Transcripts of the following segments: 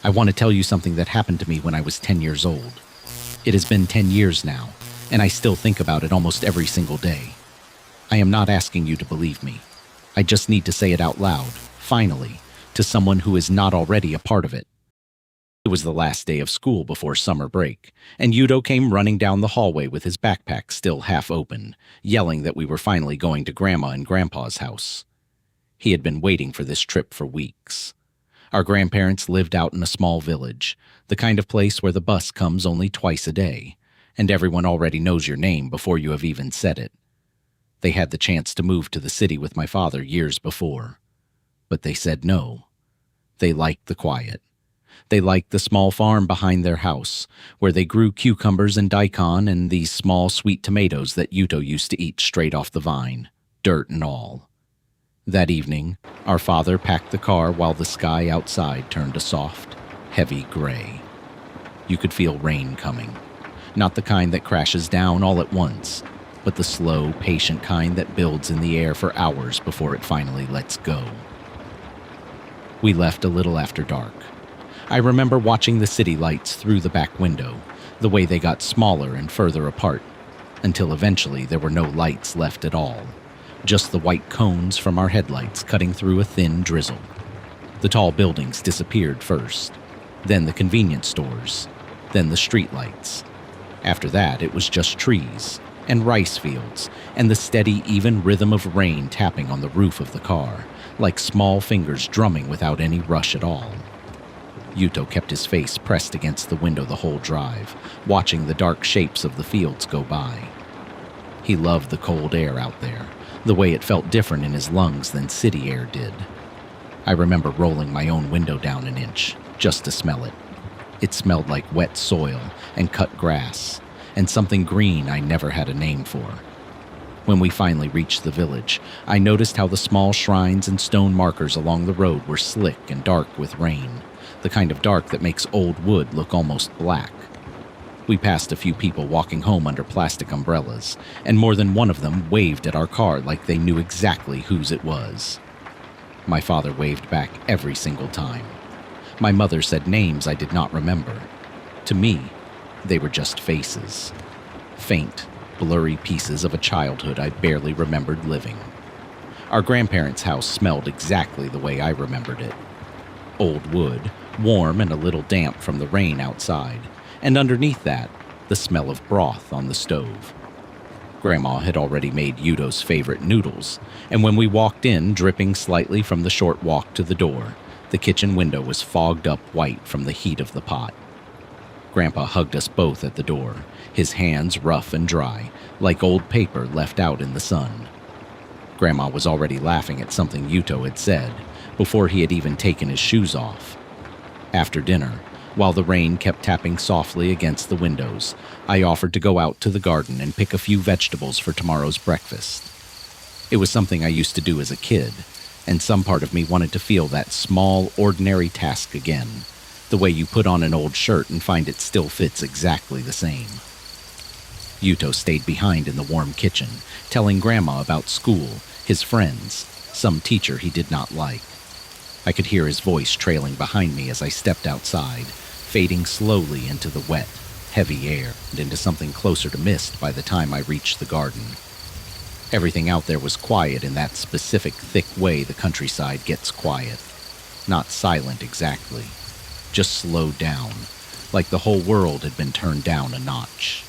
I want to tell you something that happened to me when I was 10 years old. It has been 10 years now, and I still think about it almost every single day. I am not asking you to believe me. I just need to say it out loud, finally, to someone who is not already a part of it. It was the last day of school before summer break, and Yuto came running down the hallway with his backpack still half open, yelling that we were finally going to Grandma and Grandpa's house. He had been waiting for this trip for weeks. Our grandparents lived out in a small village, the kind of place where the bus comes only twice a day, and everyone already knows your name before you have even said it. They had the chance to move to the city with my father years before, but they said no. They liked the quiet. They liked the small farm behind their house, where they grew cucumbers and daikon and these small sweet tomatoes that Yuto used to eat straight off the vine, dirt and all. That evening, our father packed the car while the sky outside turned a soft, heavy gray. You could feel rain coming. Not the kind that crashes down all at once, but the slow, patient kind that builds in the air for hours before it finally lets go. We left a little after dark. I remember watching the city lights through the back window, the way they got smaller and further apart, until eventually there were no lights left at all, just the white cones from our headlights cutting through a thin drizzle. The tall buildings disappeared first, then the convenience stores, then the street lights. After that, it was just trees and rice fields and the steady, even rhythm of rain tapping on the roof of the car, like small fingers drumming without any rush at all. Yuto kept his face pressed against the window the whole drive, watching the dark shapes of the fields go by. He loved the cold air out there, the way it felt different in his lungs than city air did. I remember rolling my own window down an inch, just to smell it. It smelled like wet soil and cut grass, and something green I never had a name for. When we finally reached the village, I noticed how the small shrines and stone markers along the road were slick and dark with rain, the kind of dark that makes old wood look almost black. We passed a few people walking home under plastic umbrellas, and more than one of them waved at our car like they knew exactly whose it was. My father waved back every single time. My mother said names I did not remember. To me, they were just faces. Faint, blurry pieces of a childhood I barely remembered living. Our grandparents' house smelled exactly the way I remembered it. Old wood, warm and a little damp from the rain outside, and underneath that, the smell of broth on the stove. Grandma had already made Yuto's favorite noodles, and when we walked in, dripping slightly from the short walk to the door, the kitchen window was fogged up white from the heat of the pot. Grandpa hugged us both at the door, his hands rough and dry, like old paper left out in the sun. Grandma was already laughing at something Yuto had said, before he had even taken his shoes off. After dinner, while the rain kept tapping softly against the windows, I offered to go out to the garden and pick a few vegetables for tomorrow's breakfast. It was something I used to do as a kid, and some part of me wanted to feel that small, ordinary task again, the way you put on an old shirt and find it still fits exactly the same. Yuto stayed behind in the warm kitchen, telling Grandma about school, his friends, some teacher he did not like. I could hear his voice trailing behind me as I stepped outside, fading slowly into the wet, heavy air and into something closer to mist by the time I reached the garden. Everything out there was quiet in that specific thick way the countryside gets quiet. Not silent exactly, just slowed down, like the whole world had been turned down a notch.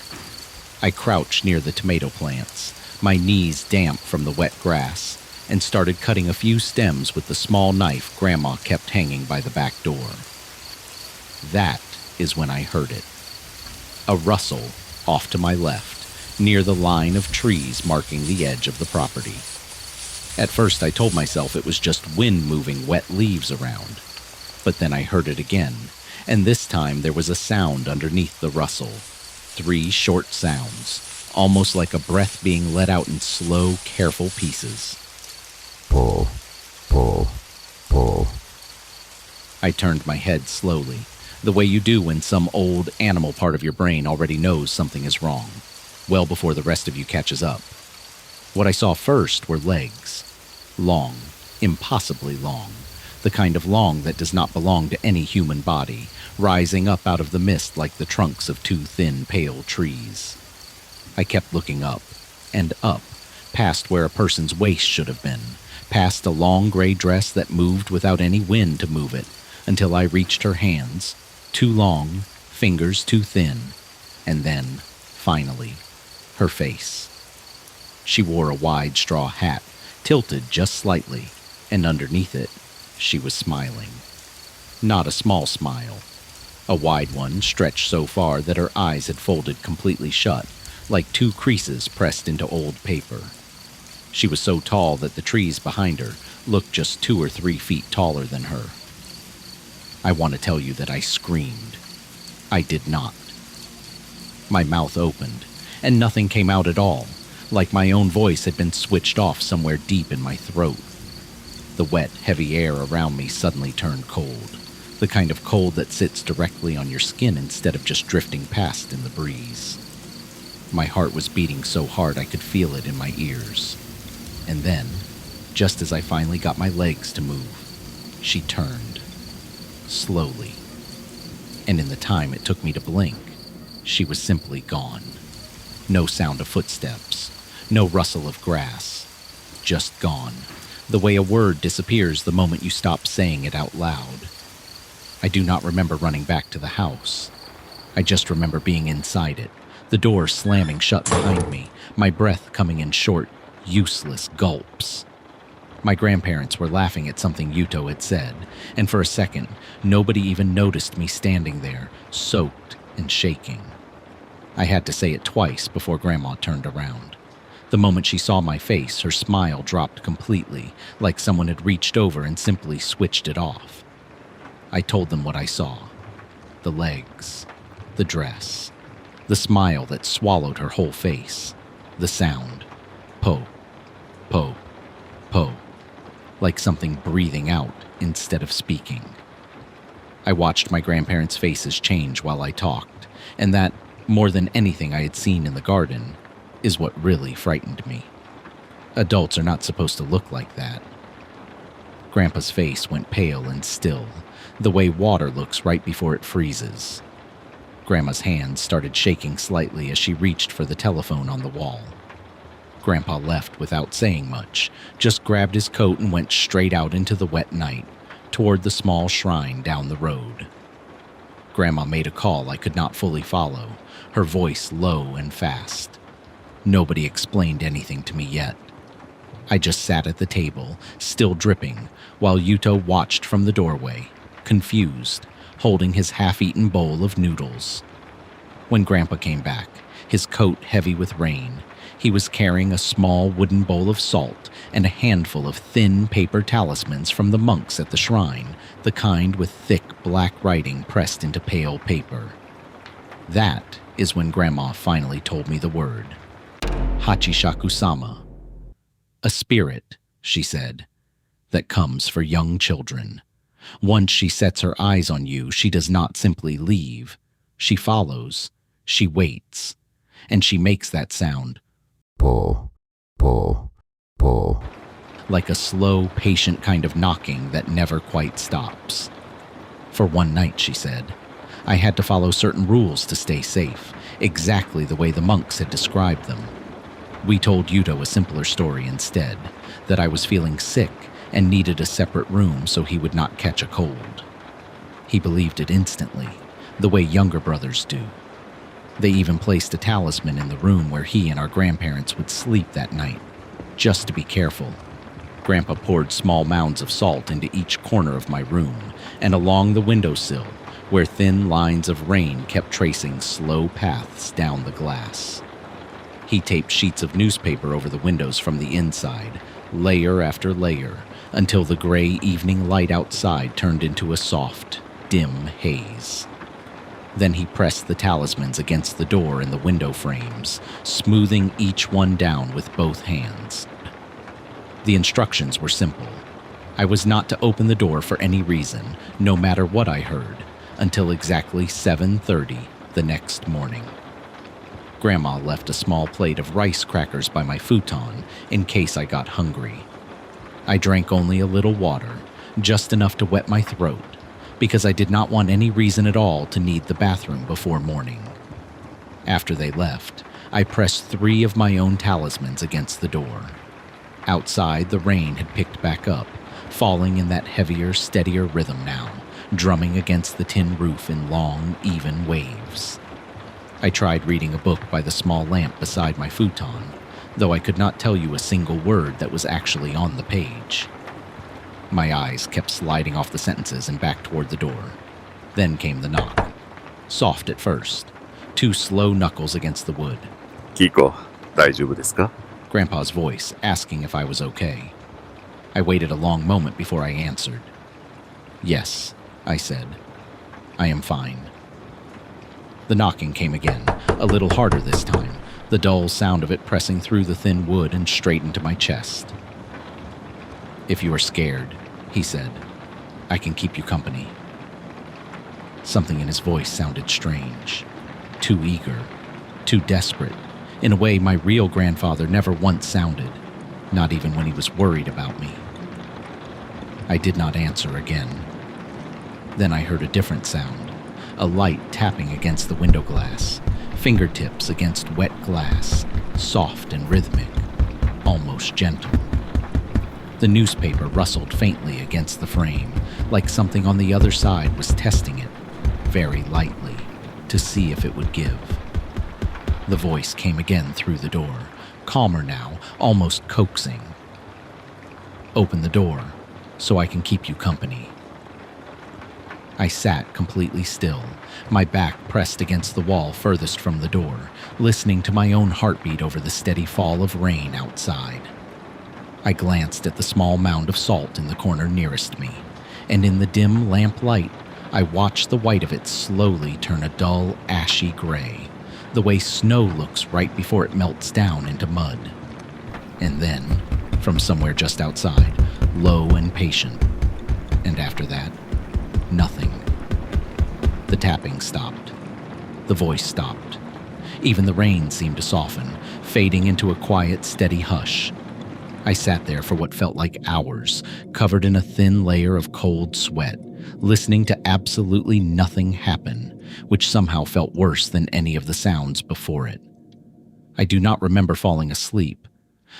I crouched near the tomato plants, my knees damp from the wet grass, and started cutting a few stems with the small knife Grandma kept hanging by the back door. That is when I heard it. A rustle off to my left, near the line of trees marking the edge of the property. At first I told myself it was just wind moving wet leaves around, but then I heard it again, and this time there was a sound underneath the rustle. 3 short sounds, almost like a breath being let out in slow, careful pieces. Pull, pull, pull. I turned my head slowly, the way you do when some old animal part of your brain already knows something is wrong, well before the rest of you catches up. What I saw first were legs. Long, impossibly long, the kind of long that does not belong to any human body, rising up out of the mist like the trunks of two thin, pale trees. I kept looking up, and up, past where a person's waist should have been, past a long gray dress that moved without any wind to move it, until I reached her hands, too long, fingers too thin, and then, finally, her face. She wore a wide straw hat, tilted just slightly, and underneath it, she was smiling. Not a small smile. A wide one stretched so far that her eyes had folded completely shut, like two creases pressed into old paper. She was so tall that the trees behind her looked just 2 or 3 feet taller than her. I want to tell you that I screamed. I did not. My mouth opened, and nothing came out at all, like my own voice had been switched off somewhere deep in my throat. The wet, heavy air around me suddenly turned cold, the kind of cold that sits directly on your skin instead of just drifting past in the breeze. My heart was beating so hard I could feel it in my ears. And then, just as I finally got my legs to move, she turned. Slowly. And in the time it took me to blink, she was simply gone. No sound of footsteps, no rustle of grass. Just gone, the way a word disappears the moment you stop saying it out loud. I do not remember running back to the house. I just remember being inside it, the door slamming shut behind me, my breath coming in short, useless gulps. My grandparents were laughing at something Yuto had said, and for a second, nobody even noticed me standing there, soaked and shaking. I had to say it twice before Grandma turned around. The moment she saw my face, her smile dropped completely, like someone had reached over and simply switched it off. I told them what I saw. The legs, the dress, the smile that swallowed her whole face, the sound. Po, po, po, like something breathing out instead of speaking. I watched my grandparents' faces change while I talked, and that, more than anything I had seen in the garden, is what really frightened me. Adults are not supposed to look like that. Grandpa's face went pale and still, the way water looks right before it freezes. Grandma's hands started shaking slightly as she reached for the telephone on the wall. Grandpa left without saying much, just grabbed his coat and went straight out into the wet night, toward the small shrine down the road. Grandma made a call I could not fully follow, her voice low and fast. Nobody explained anything to me yet. I just sat at the table, still dripping, while Yuto watched from the doorway, confused, holding his half-eaten bowl of noodles. When Grandpa came back, his coat heavy with rain, he was carrying a small wooden bowl of salt and a handful of thin paper talismans from the monks at the shrine, the kind with thick black writing pressed into pale paper. That is when Grandma finally told me the word. Hachishakusama. A spirit, she said, that comes for young children. Once she sets her eyes on you, she does not simply leave. She follows, she waits, and she makes that sound. Pull, pull, pull. Like a slow, patient kind of knocking that never quite stops. For one night, she said, I had to follow certain rules to stay safe, exactly the way the monks had described them. We told Yuto a simpler story instead, that I was feeling sick and needed a separate room so he would not catch a cold. He believed it instantly, the way younger brothers do. They even placed a talisman in the room where he and our grandparents would sleep that night, just to be careful. Grandpa poured small mounds of salt into each corner of my room and along the windowsill, where thin lines of rain kept tracing slow paths down the glass. He taped sheets of newspaper over the windows from the inside, layer after layer, until the gray evening light outside turned into a soft, dim haze. Then he pressed the talismans against the door and the window frames, smoothing each one down with both hands. The instructions were simple. I was not to open the door for any reason, no matter what I heard, until exactly 7:30 the next morning. Grandma left a small plate of rice crackers by my futon in case I got hungry. I drank only a little water, just enough to wet my throat, because I did not want any reason at all to need the bathroom before morning. After they left, I pressed 3 of my own talismans against the door. Outside, the rain had picked back up, falling in that heavier, steadier rhythm now, drumming against the tin roof in long, even waves. I tried reading a book by the small lamp beside my futon, though I could not tell you a single word that was actually on the page. My eyes kept sliding off the sentences and back toward the door. Then came the knock. Soft at first, 2 slow knuckles against the wood. キコ、大丈夫ですか? Grandpa's voice asking if I was okay. I waited a long moment before I answered. Yes, I said. I am fine. The knocking came again, a little harder this time, the dull sound of it pressing through the thin wood and straight into my chest. If you are scared, he said, I can keep you company. Something in his voice sounded strange, too eager, too desperate, in a way my real grandfather never once sounded, not even when he was worried about me. I did not answer again. Then I heard a different sound, a light tapping against the window glass, fingertips against wet glass, soft and rhythmic, almost gentle. The newspaper rustled faintly against the frame, like something on the other side was testing it, very lightly, to see if it would give. The voice came again through the door, calmer now, almost coaxing. Open the door, so I can keep you company. I sat completely still, my back pressed against the wall furthest from the door, listening to my own heartbeat over the steady fall of rain outside. I glanced at the small mound of salt in the corner nearest me, and in the dim lamp light, I watched the white of it slowly turn a dull, ashy gray, the way snow looks right before it melts down into mud. And then, from somewhere just outside, low and patient, and after that, nothing. The tapping stopped. The voice stopped. Even the rain seemed to soften, fading into a quiet, steady hush. I sat there for what felt like hours, covered in a thin layer of cold sweat, listening to absolutely nothing happen, which somehow felt worse than any of the sounds before it. I do not remember falling asleep.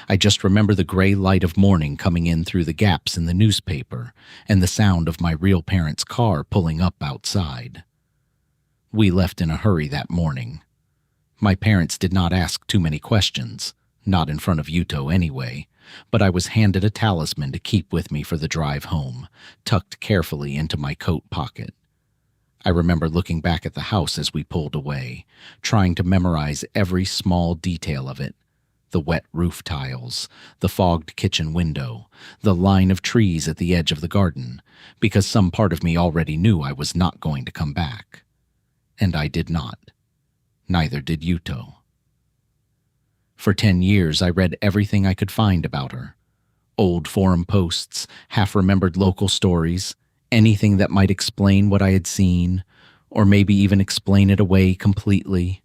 I just remember the gray light of morning coming in through the gaps in the newspaper and the sound of my real parents' car pulling up outside. We left in a hurry that morning. My parents did not ask too many questions, not in front of Yuto anyway, but I was handed a talisman to keep with me for the drive home, tucked carefully into my coat pocket. I remember looking back at the house as we pulled away, trying to memorize every small detail of it. The wet roof tiles, the fogged kitchen window, the line of trees at the edge of the garden, because some part of me already knew I was not going to come back. And I did not. Neither did Yuto. For 10 years, I read everything I could find about her. Old forum posts, half-remembered local stories, anything that might explain what I had seen, or maybe even explain it away completely.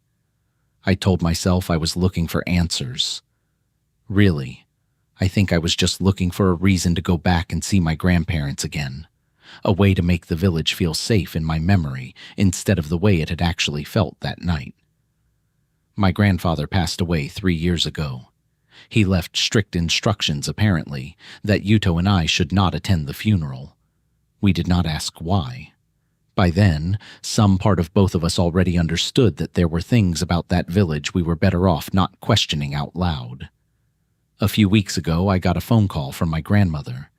I told myself I was looking for answers. Really, I think I was just looking for a reason to go back and see my grandparents again, a way to make the village feel safe in my memory instead of the way it had actually felt that night. My grandfather passed away 3 years ago. He left strict instructions, apparently, that Yuto and I should not attend the funeral. We did not ask why. By then, some part of both of us already understood that there were things about that village we were better off not questioning out loud. A few weeks ago, I got a phone call from my grandmother.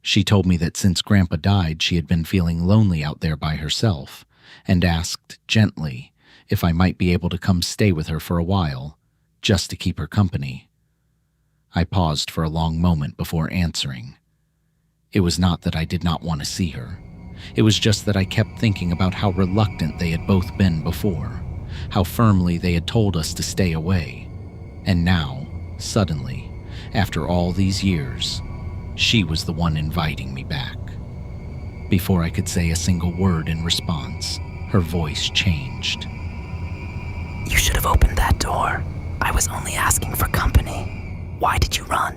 She told me that since Grandpa died, she had been feeling lonely out there by herself, and asked, gently, if I might be able to come stay with her for a while, just to keep her company. I paused for a long moment before answering. It was not that I did not want to see her. It was just that I kept thinking about how reluctant they had both been before, how firmly they had told us to stay away. And now, suddenly, after all these years, she was the one inviting me back. Before I could say a single word in response, her voice changed. You should have opened that door. I was only asking for company. Why did you run?